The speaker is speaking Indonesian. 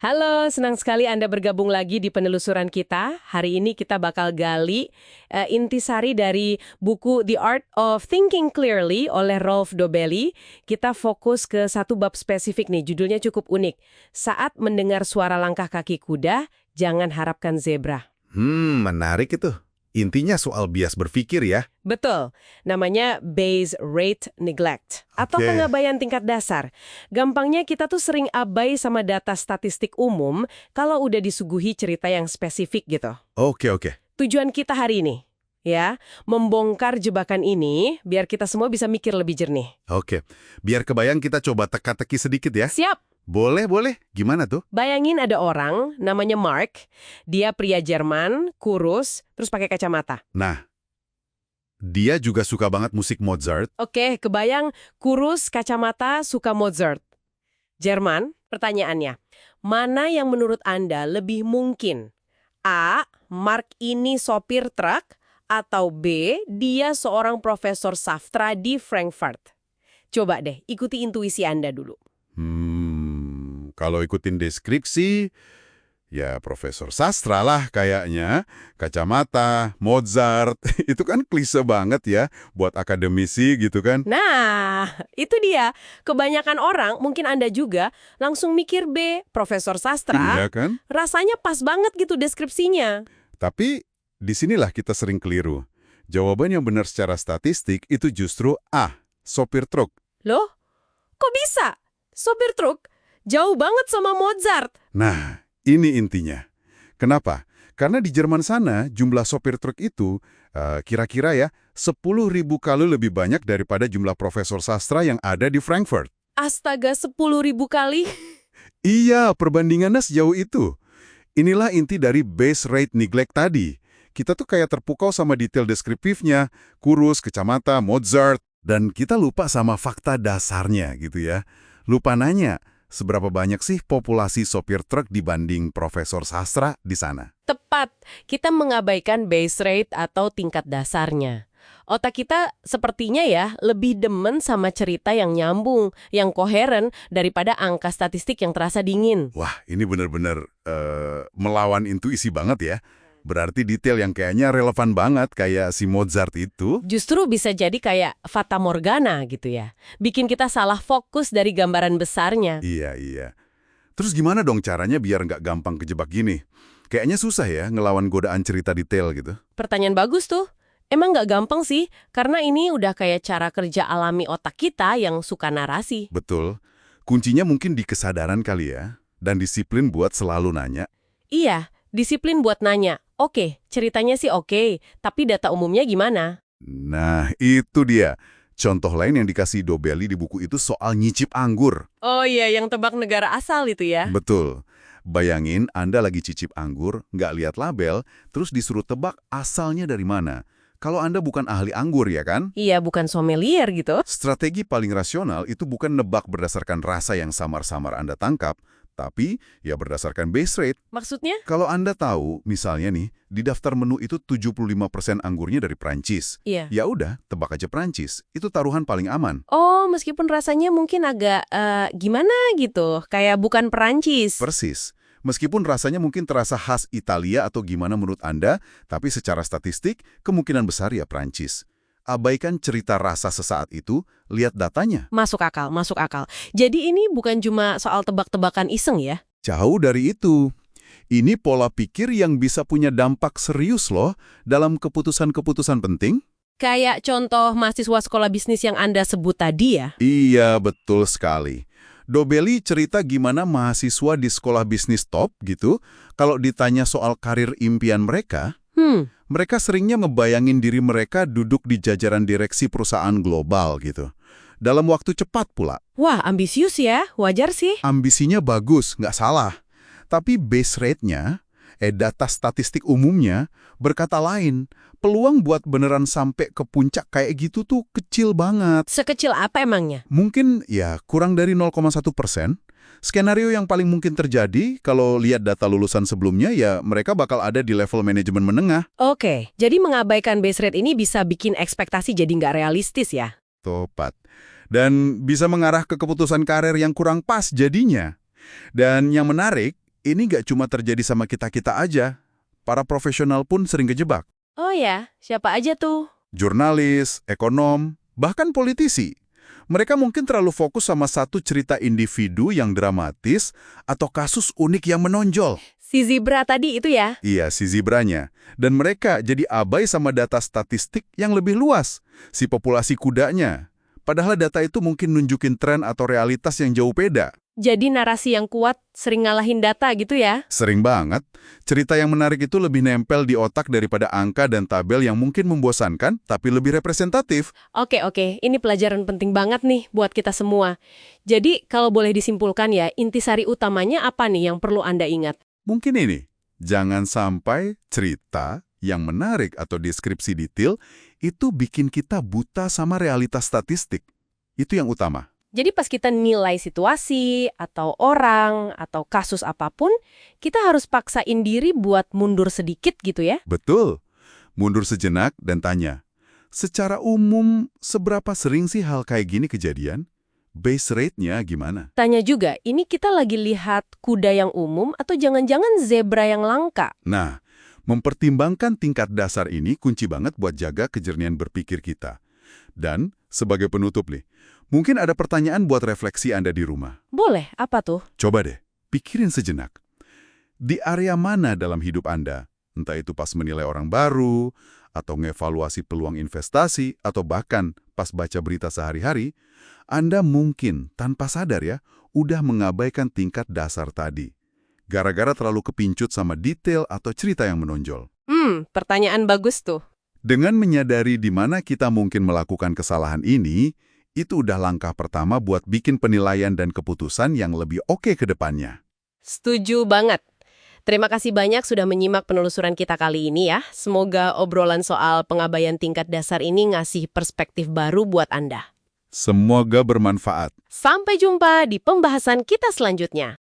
Halo, senang sekali Anda bergabung lagi di penelusuran kita. Hari ini kita bakal gali intisari dari buku The Art of Thinking Clearly oleh Rolf Dobelli. Kita fokus ke satu bab spesifik nih, judulnya cukup unik. Saat mendengar suara langkah kaki kuda, jangan harapkan zebra. Menarik itu. Intinya soal bias berpikir ya. Betul, namanya Bayes Rate Neglect atau Oke. pengabaian tingkat dasar. Gampangnya kita tuh sering abai sama data statistik umum kalau udah disuguhi cerita yang spesifik gitu. Oke. Tujuan kita hari ini, ya, membongkar jebakan ini biar kita semua bisa mikir lebih jernih. Oke. Biar kebayang kita coba teka-teki sedikit ya. Siap? Boleh. Gimana tuh? Bayangin ada orang namanya Mark, dia pria Jerman, kurus, terus pakai kacamata. Nah, dia juga suka banget musik Mozart. Oke, kebayang kurus, kacamata, suka Mozart. Jerman, pertanyaannya, mana yang menurut Anda lebih mungkin? A. Mark ini sopir truk, atau B. Dia seorang profesor sastra di Frankfurt? Coba deh, ikuti intuisi Anda dulu. Kalau ikutin deskripsi, ya profesor sastra lah kayaknya. Kacamata, Mozart, itu kan klise banget ya buat akademisi gitu kan. Nah, itu dia. Kebanyakan orang, mungkin Anda juga, langsung mikir B, profesor sastra. Iya kan? Rasanya pas banget gitu deskripsinya. Tapi disinilah kita sering keliru. Jawaban yang benar secara statistik itu justru A, sopir truk. Loh, kok bisa? Sopir truk jauh banget sama Mozart. Nah, ini intinya. Kenapa? Karena di Jerman sana, jumlah sopir truk itu kira-kira ya 10.000 kali lebih banyak daripada jumlah profesor sastra yang ada di Frankfurt. Astaga, 10.000 kali. Iya, perbandingannya sejauh itu. Inilah inti dari base rate neglect tadi. Kita tuh kayak terpukau sama detail deskriptifnya, kurus, kacamata, Mozart, dan kita lupa sama fakta dasarnya gitu ya. Lupa nanya, seberapa banyak sih populasi sopir truk dibanding profesor sastra di sana? Tepat, kita mengabaikan base rate atau tingkat dasarnya. Otak kita sepertinya ya lebih demen sama cerita yang nyambung, yang koheren daripada angka statistik yang terasa dingin. Wah, ini benar-benar melawan intuisi banget ya. Berarti detail yang kayaknya relevan banget kayak si Mozart itu. Justru bisa jadi kayak fata morgana gitu ya. Bikin kita salah fokus dari gambaran besarnya. Iya. Terus gimana dong caranya biar nggak gampang kejebak gini? Kayaknya susah ya ngelawan godaan cerita detail gitu. Pertanyaan bagus tuh. Emang nggak gampang sih, karena ini udah kayak cara kerja alami otak kita yang suka narasi. Betul. Kuncinya mungkin di kesadaran kali ya. Dan disiplin buat selalu nanya. Iya, disiplin buat nanya. Oke, ceritanya sih oke, tapi data umumnya gimana? Nah, itu dia. Contoh lain yang dikasih Dobelli di buku itu soal nyicip anggur. Oh iya, yang tebak negara asal itu ya. Betul. Bayangin Anda lagi cicip anggur, nggak lihat label, terus disuruh tebak asalnya dari mana. Kalau Anda bukan ahli anggur ya kan? Iya, bukan sommelier gitu. Strategi paling rasional itu bukan nebak berdasarkan rasa yang samar-samar Anda tangkap, tapi ya berdasarkan base rate. Maksudnya? Kalau Anda tahu, misalnya nih, di daftar menu itu 75% anggurnya dari Prancis. Iya. Ya udah, tebak aja Prancis. Itu taruhan paling aman. Oh, meskipun rasanya mungkin agak gimana gitu, kayak bukan Perancis. Persis. Meskipun rasanya mungkin terasa khas Italia atau gimana menurut Anda, tapi secara statistik, kemungkinan besar ya Prancis. Abaikan cerita rasa sesaat itu, lihat datanya. Masuk akal, masuk akal. Jadi ini bukan cuma soal tebak-tebakan iseng ya? Jauh dari itu. Ini pola pikir yang bisa punya dampak serius loh dalam keputusan-keputusan penting. Kayak contoh mahasiswa sekolah bisnis yang Anda sebut tadi ya? Iya, betul sekali. Dobelli cerita gimana mahasiswa di sekolah bisnis top gitu, kalau ditanya soal karir impian mereka, mereka seringnya ngebayangin diri mereka duduk di jajaran direksi perusahaan global gitu. Dalam waktu cepat pula. Wah, ambisius ya, wajar sih. Ambisinya bagus, nggak salah. Tapi base rate-nya, data statistik umumnya, berkata lain. Peluang buat beneran sampai ke puncak kayak gitu tuh kecil banget. Sekecil apa emangnya? Mungkin ya kurang dari 0,1%. Skenario yang paling mungkin terjadi kalau lihat data lulusan sebelumnya ya mereka bakal ada di level manajemen menengah. Oke, jadi mengabaikan base rate ini bisa bikin ekspektasi jadi nggak realistis ya? Tepat. Dan bisa mengarah ke keputusan karir yang kurang pas jadinya. Dan yang menarik, ini nggak cuma terjadi sama kita-kita aja. Para profesional pun sering kejebak. Oh ya, siapa aja tuh? Jurnalis, ekonom, bahkan politisi. Mereka mungkin terlalu fokus sama satu cerita individu yang dramatis atau kasus unik yang menonjol. Si zebra tadi itu ya? Iya, si zebranya. Dan mereka jadi abai sama data statistik yang lebih luas, si populasi kudanya. Padahal data itu mungkin nunjukin tren atau realitas yang jauh beda. Jadi narasi yang kuat sering ngalahin data gitu ya? Sering banget, cerita yang menarik itu lebih nempel di otak daripada angka dan tabel yang mungkin membosankan, tapi lebih representatif. Oke, ini pelajaran penting banget nih buat kita semua. Jadi kalau boleh disimpulkan ya, intisari utamanya apa nih yang perlu Anda ingat? Mungkin ini, jangan sampai cerita yang menarik atau deskripsi detail itu bikin kita buta sama realitas statistik. Itu yang utama. Jadi pas kita nilai situasi, atau orang, atau kasus apapun, kita harus paksain diri buat mundur sedikit gitu ya? Betul. Mundur sejenak dan tanya, secara umum seberapa sering sih hal kayak gini kejadian? Base rate-nya gimana? Tanya juga, ini kita lagi lihat kuda yang umum atau jangan-jangan zebra yang langka? Nah, mempertimbangkan tingkat dasar ini kunci banget buat jaga kejernihan berpikir kita. Dan, sebagai penutup nih, mungkin ada pertanyaan buat refleksi Anda di rumah. Boleh, apa tuh? Coba deh, pikirin sejenak. Di area mana dalam hidup Anda? Entah itu pas menilai orang baru, atau ngevaluasi peluang investasi, atau bahkan pas baca berita sehari-hari, Anda mungkin tanpa sadar ya, udah mengabaikan tingkat dasar tadi. Gara-gara terlalu kepincut sama detail atau cerita yang menonjol. Pertanyaan bagus tuh. Dengan menyadari di mana kita mungkin melakukan kesalahan ini, itu udah langkah pertama buat bikin penilaian dan keputusan yang lebih oke ke depannya. Setuju banget. Terima kasih banyak sudah menyimak penelusuran kita kali ini ya. Semoga obrolan soal pengabaian tingkat dasar ini ngasih perspektif baru buat Anda. Semoga bermanfaat. Sampai jumpa di pembahasan kita selanjutnya.